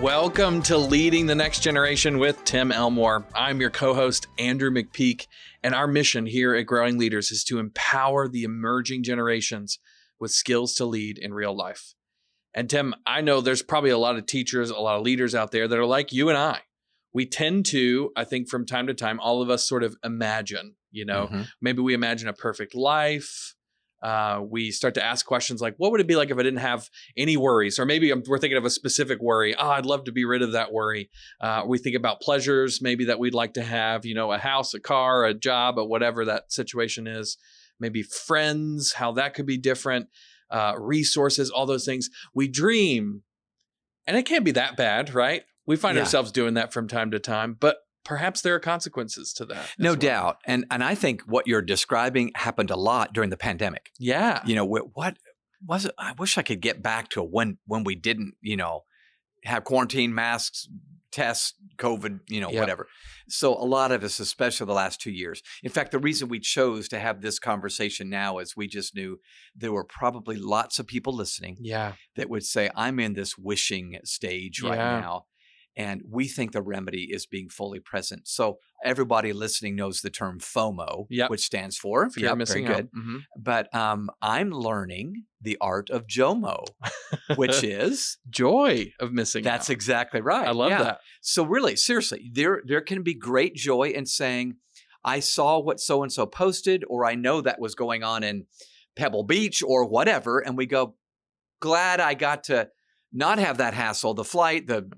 Welcome to Leading the Next Generation with Tim Elmore. I'm your co-host, Andrew McPeak, and our mission here at Growing Leaders is to empower the emerging generations with skills to lead in real life. And Tim, I know there's probably a lot of teachers, a lot of leaders out there that are like you and I. We tend to, I think from time to time, all of us sort of imagine, maybe we imagine a perfect life. We start to ask questions like, what would it be like if I didn't have any worries? Or maybe we're thinking of a specific worry. Oh, I'd love to be rid of that worry. We think about pleasures maybe that we'd like to have, a house, a car, a job, or whatever that situation is. Maybe friends, how that could be different, resources, all those things. We dream, and it can't be that bad, right? We find ourselves doing that from time to time, but perhaps there are consequences to that. No doubt. And I think what you're describing happened a lot during the pandemic. Yeah. What was it? I wish I could get back to when we didn't, have quarantine, masks, tests, COVID, whatever. So a lot of us, especially the last 2 years. In fact, the reason we chose to have this conversation now is we just knew there were probably lots of people listening that would say, I'm in this wishing stage right now. And we think the remedy is being fully present. So everybody listening knows the term FOMO, which stands for fear of missing out. Mm-hmm. But I'm learning the art of JOMO, which is joy of missing out. That's exactly right. I love that. So really, seriously, there can be great joy in saying, I saw what so-and-so posted, or I know that was going on in Pebble Beach or whatever. And we go, glad I got to not have that hassle, the flight, the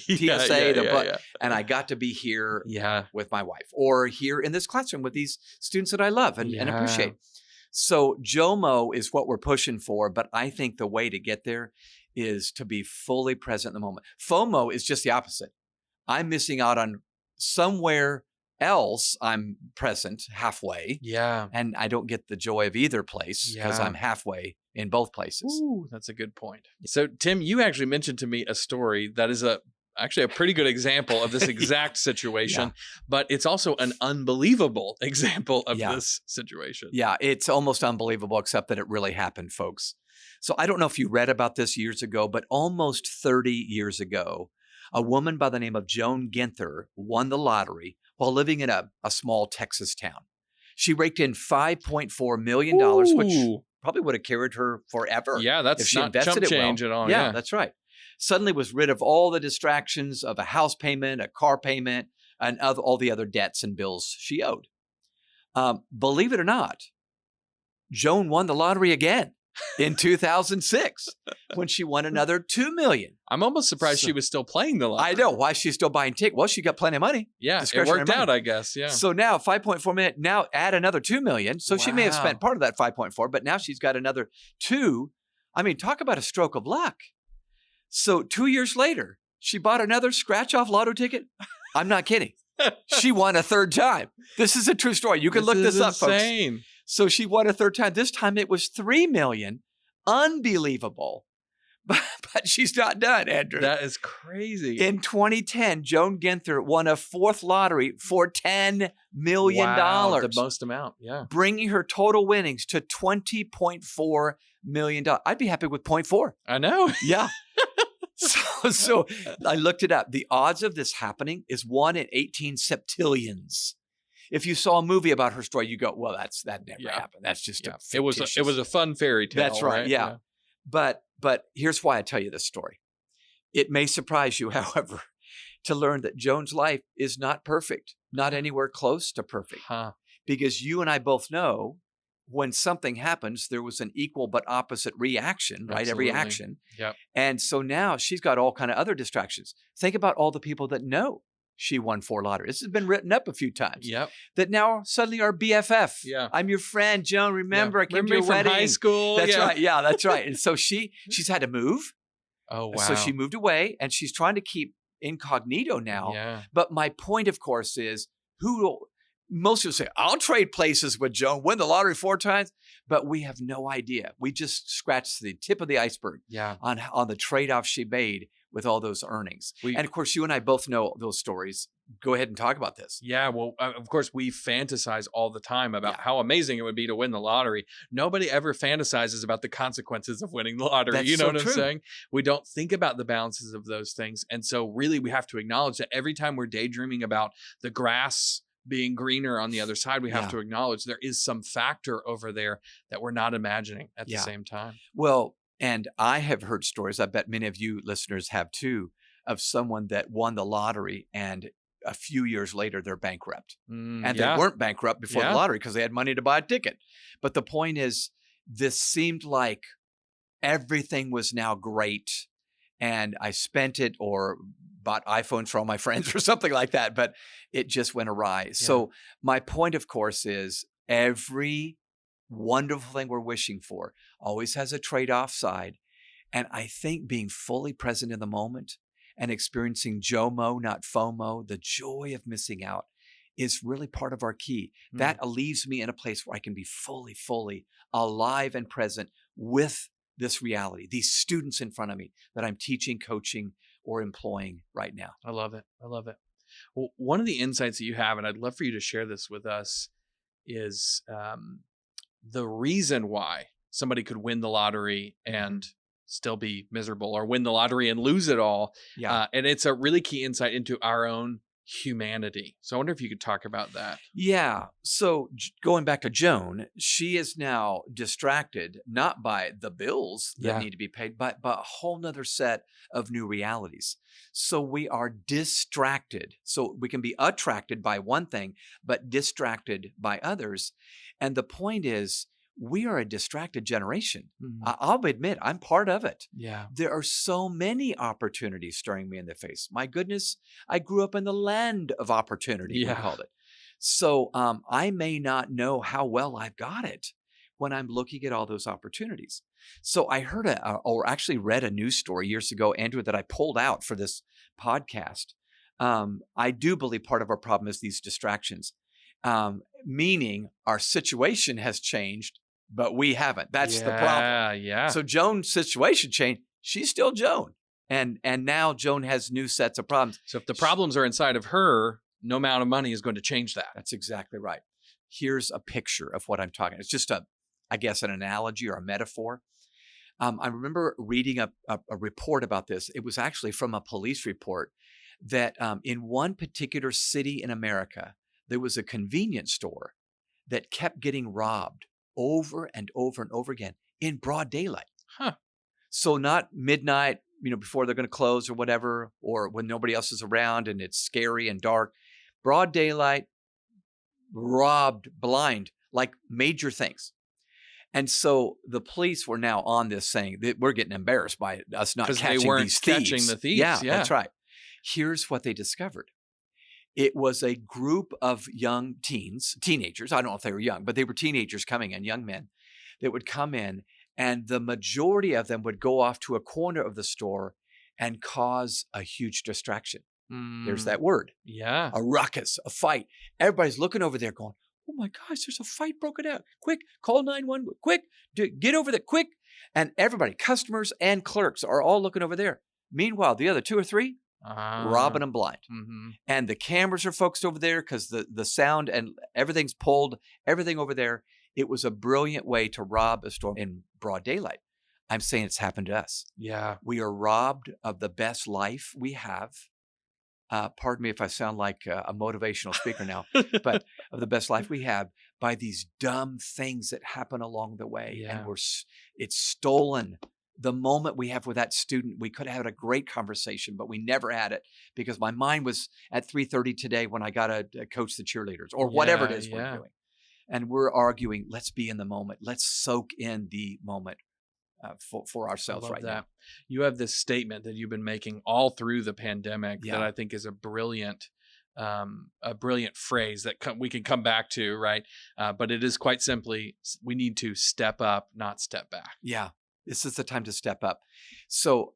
TSA, and I got to be here with my wife, or here in this classroom with these students that I love and appreciate. So JOMO is what we're pushing for, but I think the way to get there is to be fully present in the moment. FOMO is just the opposite. I'm missing out on somewhere else. I'm present halfway. And I don't get the joy of either place because I'm halfway in both places. Ooh, that's a good point. So Tim, you actually mentioned to me a story that is actually a pretty good example of this exact situation, but it's also an unbelievable example of this situation. Yeah, it's almost unbelievable, except that it really happened, folks. So I don't know if you read about this years ago, but almost 30 years ago, a woman by the name of Joan Ginther won the lottery while living in a small Texas town. She raked in $5.4 million, which probably would have carried her forever. Yeah, that's if she not invested chump it change well. at all. Yeah, that's right. Suddenly was rid of all the distractions of a house payment, a car payment, and all the other debts and bills she owed. Believe it or not, Joan won the lottery again in 2006 when she won another $2 million. I'm almost surprised she was still playing the lottery. I know. Why is she still buying tickets? Well, she got plenty of money. Yeah, it worked out, I guess. Yeah. So now $5.4 million, now add another $2 million. So she may have spent part of that 5.4, but now she's got another 2. I mean, talk about a stroke of luck. So 2 years later, she bought another scratch-off lotto ticket. I'm not kidding. She won a third time. This is a true story. You can look this up, insane. Folks. So she won a third time. This time it was $3 million. Unbelievable. But she's not done, Andrew. That is crazy. In 2010, Joan Ginther won a fourth lottery for $10 million. Wow, the most amount, bringing her total winnings to $20.4 million. I'd be happy with 0.4. I know. Yeah. So I looked it up. The odds of this happening is 1 in 18 septillions. If you saw a movie about her story, you go, well, that never happened. That's just it was a fun fairy tale. That's right. Yeah. But here's why I tell you this story. It may surprise you, however, to learn that Joan's life is not perfect, not anywhere close to perfect. Because you and I both know when something happens, there was an equal but opposite reaction, right? Absolutely. Every action. Yep. And so now she's got all kind of other distractions. Think about all the people that know she won 4 lotteries. This has been written up a few times. Yep. That now suddenly are BFF. Yeah. I'm your friend, Joan. Remember, I came to your from wedding. High school. That's right. Yeah, that's right. And so she's had to move. Oh, wow. So she moved away and she's trying to keep incognito now. Yeah. But my point, of course, is most people say, I'll trade places with Joan, win the lottery 4 times. But we have no idea. We just scratched the tip of the iceberg on the trade-off she made with all those earnings. And of course, you and I both know those stories. go ahead and talk about this. Yeah, well, of course, we fantasize all the time about Yeah. how amazing it would be to win the lottery. Nobody ever fantasizes about the consequences of winning the lottery. That's You know so what I'm true. saying? We don't think about the balances of those things. And so, really, we have to acknowledge that every time we're daydreaming about the grass being greener on the other side, we have Yeah. to acknowledge there is some factor over there that we're not imagining at the Yeah. same time. Well, and I have heard stories, I bet many of you listeners have too, of someone that won the lottery and a few years later they're bankrupt. And Yeah. they weren't bankrupt before Yeah. the lottery because they had money to buy a ticket. But the point is, this seemed like everything was now great. And I spent it or bought iPhones for all my friends or something like that, but it just went awry. So my point, of course, is every wonderful thing we're wishing for always has a trade-off side. And I think being fully present in the moment and experiencing JOMO, not FOMO, the joy of missing out, is really part of our key. That leaves me in a place where I can be fully alive and present with this reality, these students in front of me that I'm teaching, coaching, or employing right now. I love it. I love it. Well, one of the insights that you have, and I'd love for you to share this with us, is the reason why somebody could win the lottery and still be miserable, or win the lottery and lose it all. Yeah. And it's a really key insight into our own humanity. So I wonder if you could talk about that. Yeah. So going back to Joan, she is now distracted, not by the bills that Yeah. need to be paid, but a whole nother set of new realities. So we are distracted. So we can be attracted by one thing, but distracted by others. And the point is, we are a distracted generation. I'll admit, I'm part of it. Yeah. There are so many opportunities staring me in the face. My goodness, I grew up in the land of opportunity, we Yeah. called it. So I may not know how well I've got it when I'm looking at all those opportunities. So I heard or actually read a news story years ago, Andrew, that I pulled out for this podcast. I do believe part of our problem is these distractions, meaning our situation has changed, but we haven't. That's the problem. Yeah. So Joan's situation changed. She's still Joan. And now Joan has new sets of problems. So if the problems are inside of her, no amount of money is going to change that. That's exactly right. Here's a picture of what I'm talking. It's just an analogy or a metaphor. I remember reading a report about this. It was actually from a police report that in one particular city in America, there was a convenience store that kept getting robbed over and over and over again in broad daylight. Huh. So not midnight, before they're going to close or whatever, or when nobody else is around and it's scary and dark. Broad daylight, robbed blind, like major things. And so the police were now on this saying that we're getting embarrassed by us not catching they weren't these thieves. catching the thieves. Yeah, Yeah. that's right. Here's what they discovered. It was a group of young teenagers. I don't know if they were young, but they were teenagers coming in, young men that would come in, and the majority of them would go off to a corner of the store and cause a huge distraction. There's that word. Yeah. A ruckus, a fight. Everybody's looking over there going, oh my gosh, there's a fight broken out. Quick, call 911. Quick, get over there, quick. And everybody, customers and clerks are all looking over there. Meanwhile, the other two or three, robbing them blind. And the cameras are focused over there because the sound and everything's pulled, everything over there. It was a brilliant way to rob a store in broad daylight. I'm saying it's happened to us. Yeah. We are robbed of the best life we have. Pardon me if I sound like a motivational speaker now, but of the best life we have by these dumb things that happen along the way. Yeah. And it's stolen. The moment we have with that student, we could have had a great conversation, but we never had it because my mind was at 3:30 today when I got to coach the cheerleaders or whatever it is we're doing. And we're arguing, let's be in the moment. Let's soak in the moment for ourselves right now. You have this statement that you've been making all through the pandemic Yeah. that I think is a brilliant phrase that we can come back to, right? But it is quite simply, we need to step up, not step back. Yeah, this is the time to step up. So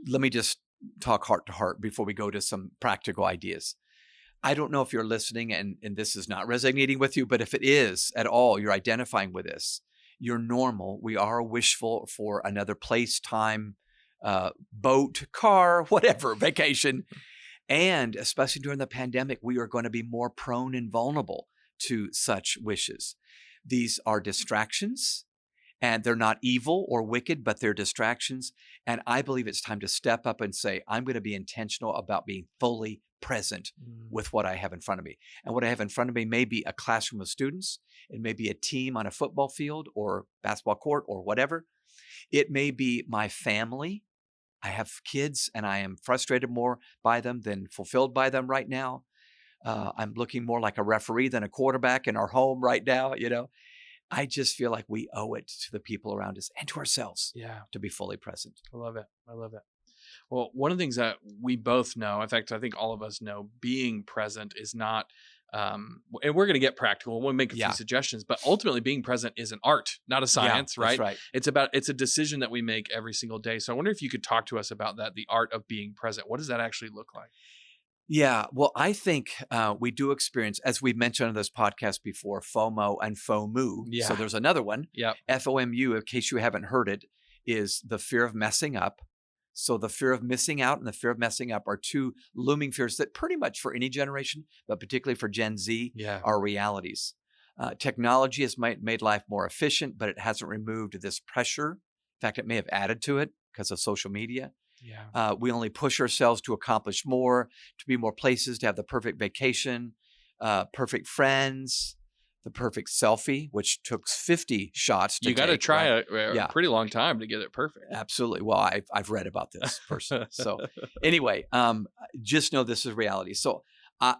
let me just talk heart to heart before we go to some practical ideas. I don't know if you're listening and this is not resonating with you, but if it is at all, you're identifying with this. You're normal. We are wishful for another place, time, boat, car, whatever, vacation. And especially during the pandemic, we are going to be more prone and vulnerable to such wishes. These are distractions, and they're not evil or wicked, but they're distractions. And I believe it's time to step up and say, I'm going to be intentional about being fully present with what I have in front of me. And what I have in front of me may be a classroom of students. It may be a team on a football field or basketball court or whatever. It may be my family. I have kids and I am frustrated more by them than fulfilled by them right now. I'm looking more like a referee than a quarterback in our home right now. I just feel like we owe it to the people around us and to ourselves to be fully present. I love it. Well, one of the things that we both know, in fact, I think all of us know, being present is not, and we're going to get practical. We'll make a few suggestions, but ultimately being present is an art, not a science, right? That's right. It's a decision that we make every single day. So I wonder if you could talk to us about that, the art of being present. What does that actually look like? Yeah, well, I think we do experience, as we've mentioned on this podcast before, FOMO and FOMU. Yeah. So there's another one. Yep. FOMU, in case you haven't heard it, is the fear of messing up. So the fear of missing out and the fear of messing up are two looming fears that pretty much for any generation, but particularly for Gen Z, are realities. Technology has made life more efficient, but it hasn't removed this pressure. In fact, it may have added to it because of social media. We only push ourselves to accomplish more, to be more places, to have the perfect vacation, perfect friends, the perfect selfie, which took 50 shots to You got to try right? a pretty long time to get it perfect. Absolutely. Well, I've read about this person. So anyway, just know this is reality. So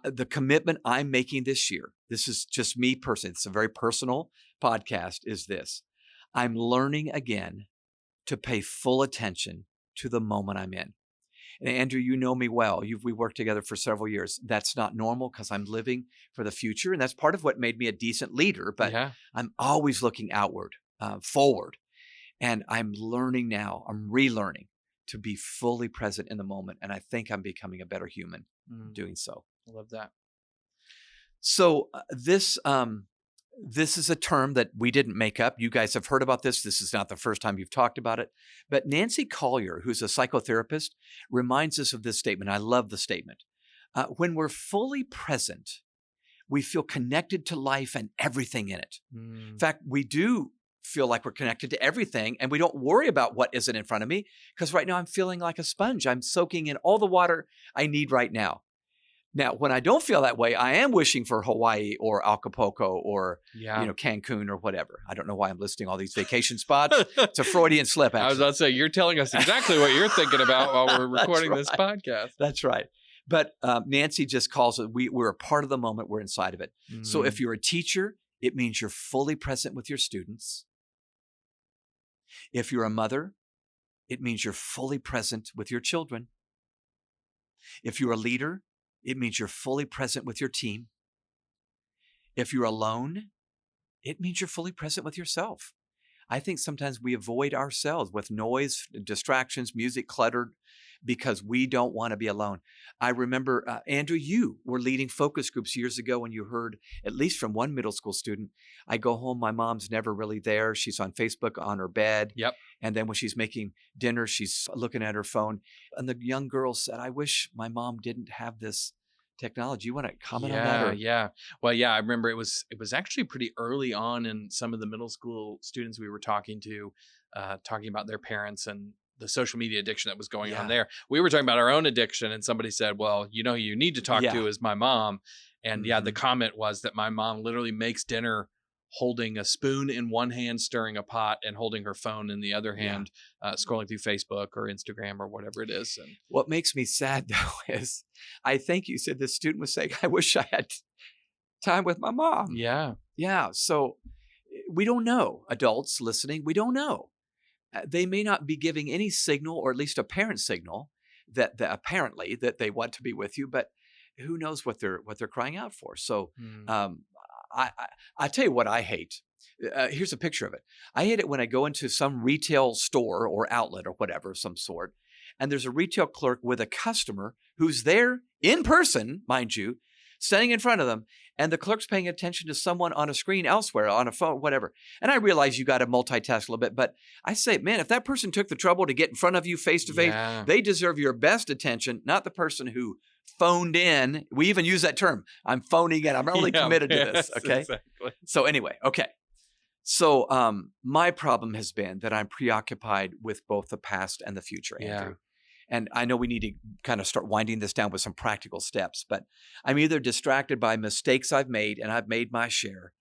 the commitment I'm making this year, this is just me personally, it's a very personal podcast, is this. I'm learning again to pay full attention to the moment I'm in. And Andrew, you know me well. We worked together for several years. That's not normal because I'm living for the future. And that's part of what made me a decent leader. But I'm always looking outward, forward. And I'm learning now, I'm relearning to be fully present in the moment. And I think I'm becoming a better human doing so. I love that. So this is a term that we didn't make up. You guys have heard about this. This is not the first time you've talked about it. But Nancy Collier, who's a psychotherapist, reminds us of this statement. I love the statement. When we're fully present, we feel connected to life and everything in it. In fact, we do feel like we're connected to everything, and we don't worry about what isn't in front of me because right now I'm feeling like a sponge. I'm soaking in all the water I need right now. Now, when I don't feel that way, I am wishing for Hawaii or Acapulco or Cancun or whatever. I don't know why I'm listing all these vacation spots. It's a Freudian slip, actually. I was about to say, you're telling us exactly what you're thinking about while we're recording this podcast. That's right. But Nancy just calls it, we're a part of the moment, we're inside of it. So if you're a teacher, it means you're fully present with your students. If you're a mother, it means you're fully present with your children. If you're a leader, it means you're fully present with your team. If you're alone, it means you're fully present with yourself. I think sometimes we avoid ourselves with noise, distractions, music cluttered, because we don't want to be alone. I remember, Andrew, you were leading focus groups years ago when you heard, at least from one middle school student, I go home, my mom's never really there. She's on Facebook on her bed. Yep. And then when she's making dinner, she's looking at her phone. And the young girl said, I wish my mom didn't have this technology. You want to comment on that? Yeah. Well, yeah, I remember it was actually pretty early on in some of the middle school students we were talking to, talking about their parents and the social media addiction that was going on there. We were talking about our own addiction, and somebody said, well, who you need to talk to is my mom. And the comment was that my mom literally makes dinner holding a spoon in one hand, stirring a pot, and holding her phone in the other hand, scrolling through Facebook or Instagram or whatever it is. And what makes me sad, though, is I think you said the student was saying, I wish I had time with my mom. Yeah. So we don't know. Adults listening, we don't know. They may not be giving any signal, or at least apparent signal, that apparently that they want to be with you, but who knows what they're crying out for. So I tell you what I hate. Here's a picture of it. I hate it when I go into some retail store or outlet or whatever of some sort, and there's a retail clerk with a customer who's there in person, mind you, standing in front of them, and the clerk's paying attention to someone on a screen elsewhere, on a phone, whatever. And I realize you got to multitask a little bit, but I say, man, if that person took the trouble to get in front of you face to face, they deserve your best attention, not the person who phoned in. We even use that term. I'm phoning in. I'm really committed to this. Okay. Exactly. So anyway, okay. So my problem has been that I'm preoccupied with both the past and the future, Andrew. And I know we need to kind of start winding this down with some practical steps, but I'm either distracted by mistakes I've made, and I've made my share,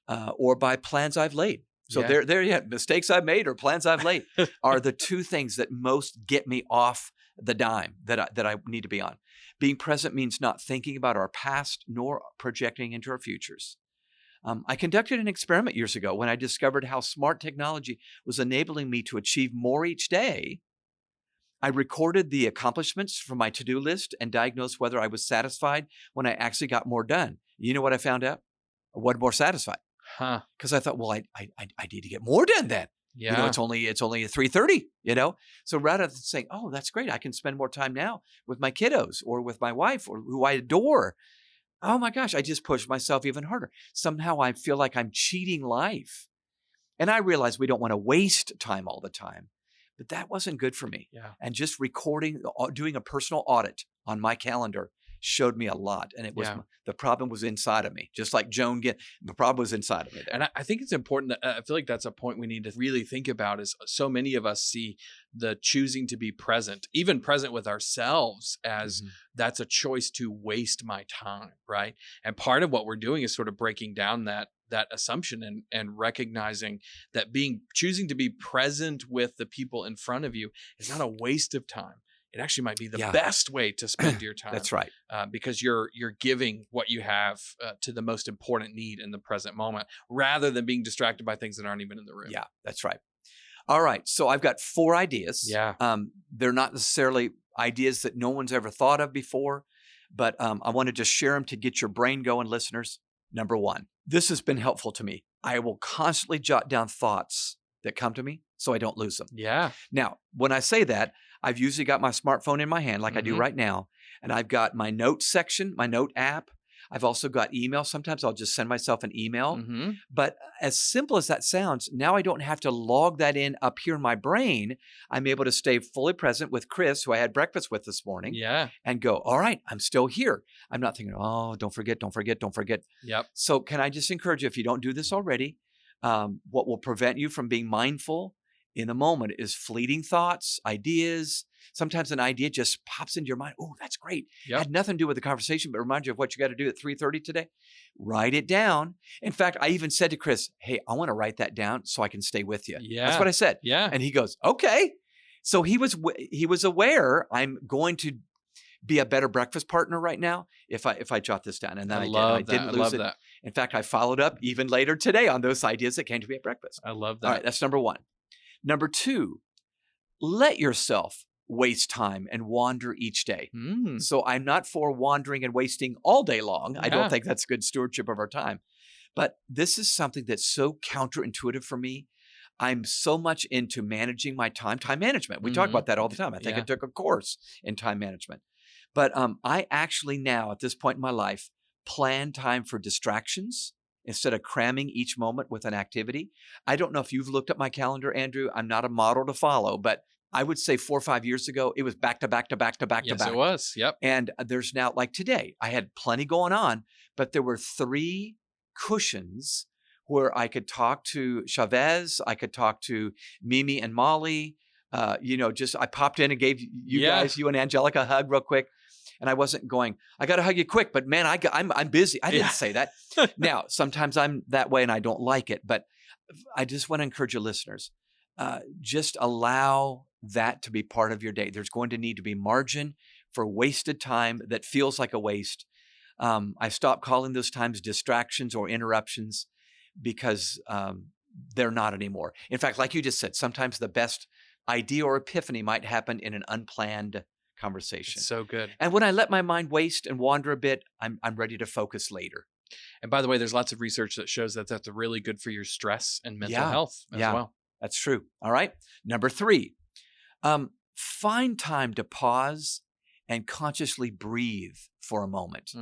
or by plans I've laid. So there you have mistakes I've made or plans I've laid are the two things that most get me off the dime that I need to be on. Being present means not thinking about our past nor projecting into our futures. I conducted an experiment years ago when I discovered how smart technology was enabling me to achieve more each day. I recorded the accomplishments from my to-do list and diagnosed whether I was satisfied when I actually got more done. You know what I found out? I wasn't more satisfied. Because I thought, well, I need to get more done then. Yeah. You know, it's only at 3:30, you know? So rather than saying, oh, that's great, I can spend more time now with my kiddos or with my wife or who I adore. Oh my gosh, I just pushed myself even harder. Somehow I feel like I'm cheating life. And I realize we don't want to waste time all the time, but that wasn't good for me. Yeah. And just recording, doing a personal audit on my calendar showed me a lot. And it was the problem was inside of me, just like Joan. The problem was inside of me there. And I think it's important that I feel like that's a point we need to really think about is so many of us see the choosing to be present, even present with ourselves, as that's a choice to waste my time, right? And part of what we're doing is sort of breaking down that assumption and recognizing that choosing to be present with the people in front of you is not a waste of time. It actually might be the best way to spend your time. That's right. Because you're giving what you have to the most important need in the present moment, rather than being distracted by things that aren't even in the room. Yeah, that's right. All right. So I've got 4 ideas. Yeah. They're not necessarily ideas that no one's ever thought of before, but I want to just share them to get your brain going, listeners. Number 1, this has been helpful to me. I will constantly jot down thoughts that come to me so I don't lose them. Yeah. Now, when I say that, I've usually got my smartphone in my hand like I do right now, and I've got my notes section, my note app. I've also got email. Sometimes I'll just send myself an email. But as simple as that sounds, now I don't have to log that in up here in my brain. I'm able to stay fully present with Chris, who I had breakfast with this morning, and go, all right, I'm still here. I'm not thinking, oh, don't forget. Yep. So can I just encourage you, if you don't do this already, what will prevent you from being mindful in the moment is fleeting thoughts, ideas. Sometimes an idea just pops into your mind. Oh, that's great. Had nothing to do with the conversation, but reminds you of what you got to do at 3:30 today. Write it down. In fact, I even said to Chris, hey, I want to write that down so I can stay with you. That's what I said. And he goes, okay. So he was aware I'm going to be a better breakfast partner right now if I jot this down. And then I didn't lose it. That. In fact, I followed up even later today on those ideas that came to me at breakfast. I love that. All right, that's number 1. Number 2, let yourself waste time and wander each day. So I'm not for wandering and wasting all day long. I don't think that's good stewardship of our time. But this is something that's so counterintuitive for me. I'm so much into managing my time management. We talk about that all the time. I think I took a course in time management. But I actually now, at this point in my life, plan time for distractions instead of cramming each moment with an activity. I don't know if you've looked at my calendar, Andrew. I'm not a model to follow, but I would say 4 or 5 years ago, it was back to back to back to back to back. Yes, it was. Yep. And there's now, like today, I had plenty going on, but there were 3 cushions where I could talk to Chavez, I could talk to Mimi and Molly. I popped in and gave you guys, you and Angelica, a hug real quick. And I wasn't going, I got to hug you quick, but man, I'm busy. I didn't say that. Now, sometimes I'm that way and I don't like it, but I just want to encourage your listeners, just allow that to be part of your day. There's going to need to be margin for wasted time that feels like a waste. I stopped calling those times distractions or interruptions because they're not anymore. In fact, like you just said, sometimes the best idea or epiphany might happen in an unplanned conversation. It's so good. And when I let my mind waste and wander a bit, I'm ready to focus later. And by the way, there's lots of research that shows that that's really good for your stress and mental health as well. That's true. All right. Number 3, find time to pause and consciously breathe for a moment.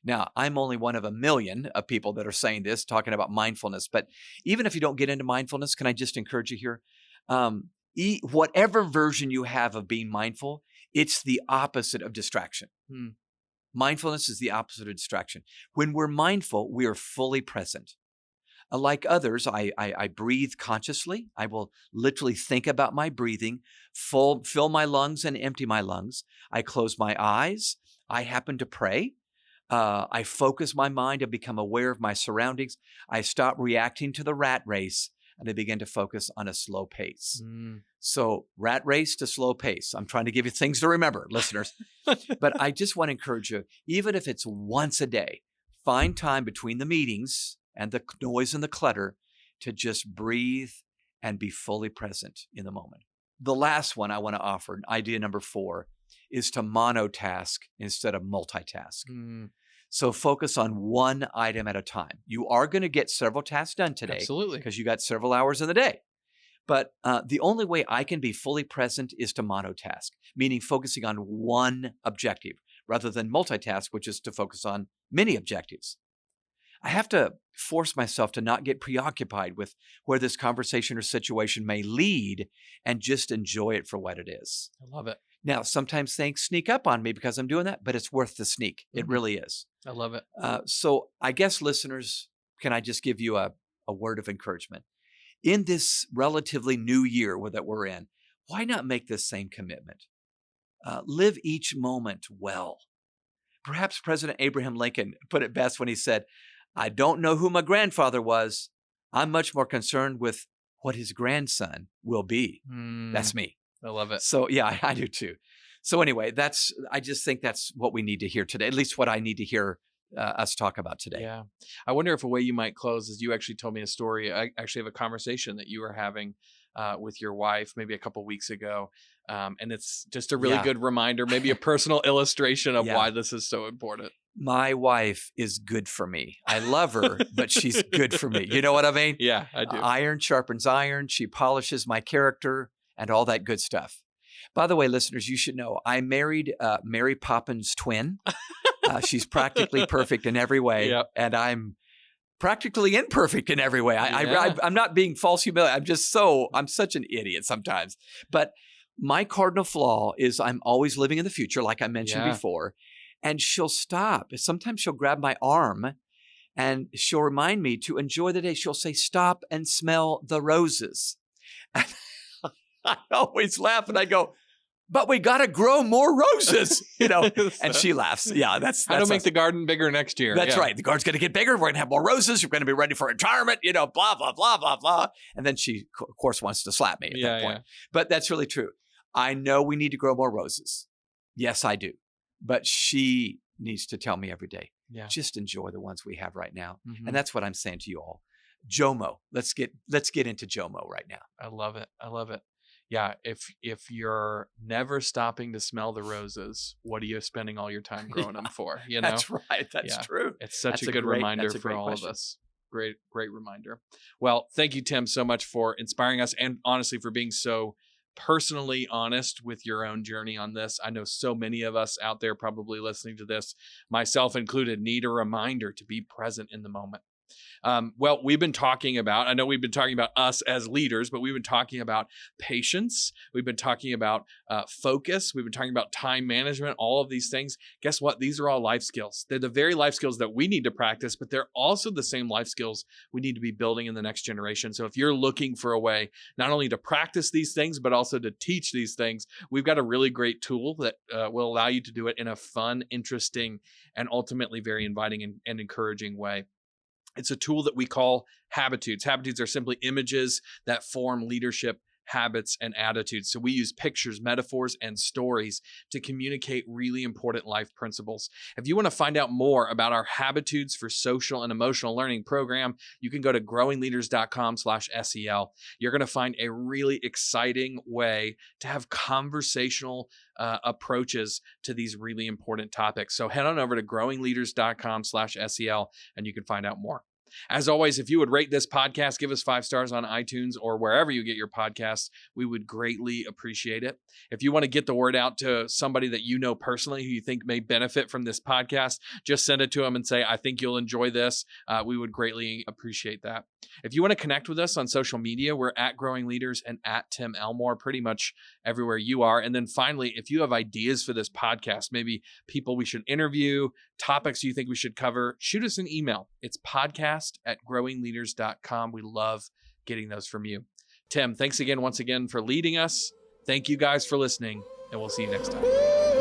Now, I'm only one of a million of people that are saying this, talking about mindfulness. But even if you don't get into mindfulness, can I just encourage you here? Whatever version you have of being mindful, it's the opposite of distraction. Mindfulness is the opposite of distraction. When we're mindful, we are fully present. Like others, I breathe consciously. I will literally think about my breathing, fill my lungs and empty my lungs. I close my eyes. I happen to pray. I focus my mind and become aware of my surroundings. I stop reacting to the rat race and I begin to focus on a slow pace. So rat race to slow pace. I'm trying to give you things to remember, listeners. But I just want to encourage you, even if it's once a day, find time between the meetings and the noise and the clutter to just breathe and be fully present in the moment. The last one I want to offer, idea number 4, is to monotask instead of multitask. So focus on one item at a time. You are going to get several tasks done today. Absolutely. Because you got several hours in the day. But the only way I can be fully present is to monotask, meaning focusing on one objective rather than multitask, which is to focus on many objectives. I have to force myself to not get preoccupied with where this conversation or situation may lead and just enjoy it for what it is. I love it. Now, sometimes things sneak up on me because I'm doing that, but it's worth the sneak. It really is. I love it. So I guess, listeners, can I just give you a word of encouragement? In this relatively new year that we're in, why not make this same commitment? Live each moment well. Perhaps President Abraham Lincoln put it best when he said, I don't know who my grandfather was. I'm much more concerned with what his grandson will be. That's me. I love it. So yeah, I do too. So anyway, I just think that's what we need to hear today, at least what I need to hear us talk about today. Yeah. I wonder if a way you might close is you actually told me a story. I actually have a conversation that you were having with your wife maybe a couple weeks ago. And it's just a really good reminder, maybe a personal illustration of why this is so important. My wife is good for me. I love her, but she's good for me. You know what I mean? Yeah, I do. Iron sharpens iron. She polishes my character and all that good stuff. By the way, listeners, you should know I married Mary Poppins' twin. She's practically perfect in every way. Yep. And I'm practically imperfect in every way. I'm not being false humility. I'm such an idiot sometimes. But my cardinal flaw is I'm always living in the future, like I mentioned before. And she'll stop. Sometimes she'll grab my arm and she'll remind me to enjoy the day. She'll say, stop and smell the roses. And I always laugh and I go, but we got to grow more roses, and she laughs. Yeah, that's how to make the garden bigger next year. That's right. The garden's going to get bigger. We're going to have more roses. We're going to be ready for retirement, blah, blah, blah, blah, blah. And then she, of course, wants to slap me at that point. But that's really true. I know we need to grow more roses. Yes, I do. But she needs to tell me every day, just enjoy the ones we have right now. And that's what I'm saying to you all. JOMO. Let's get into JOMO right now. I love it. I love it. Yeah, if you're never stopping to smell the roses, what are you spending all your time growing them for? That's right. That's true. It's such a good reminder for all of us. Great reminder. Well, thank you, Tim, so much for inspiring us and honestly for being so personally honest with your own journey on this. I know so many of us out there probably listening to this, myself included, need a reminder to be present in the moment. Well, we've been talking about us as leaders, but we've been talking about patience. We've been talking about focus. We've been talking about time management, all of these things. Guess what? These are all life skills. They're the very life skills that we need to practice, but they're also the same life skills we need to be building in the next generation. So if you're looking for a way not only to practice these things, but also to teach these things, we've got a really great tool that will allow you to do it in a fun, interesting, and ultimately very inviting and encouraging way. It's a tool that we call Habitudes. Habitudes are simply images that form leadership habits and attitudes. So we use pictures, metaphors, and stories to communicate really important life principles. If you want to find out more about our Habitudes for Social and Emotional Learning program, you can go to growingleaders.com/SEL. You're going to find a really exciting way to have conversational approaches to these really important topics. So head on over to growingleaders.com/SEL and you can find out more. As always, if you would rate this podcast, give us 5 stars on iTunes or wherever you get your podcasts. We would greatly appreciate it. If you want to get the word out to somebody that you know personally who you think may benefit from this podcast, just send it to them and say, I think you'll enjoy this. We would greatly appreciate that. If you want to connect with us on social media, we're at Growing Leaders and at Tim Elmore, pretty much everywhere you are. And then finally, if you have ideas for this podcast, maybe people we should interview, topics you think we should cover, shoot us an email. It's podcast@growingleaders.com. We love getting those from you. Tim, thanks again, once again, for leading us. Thank you guys for listening, and we'll see you next time.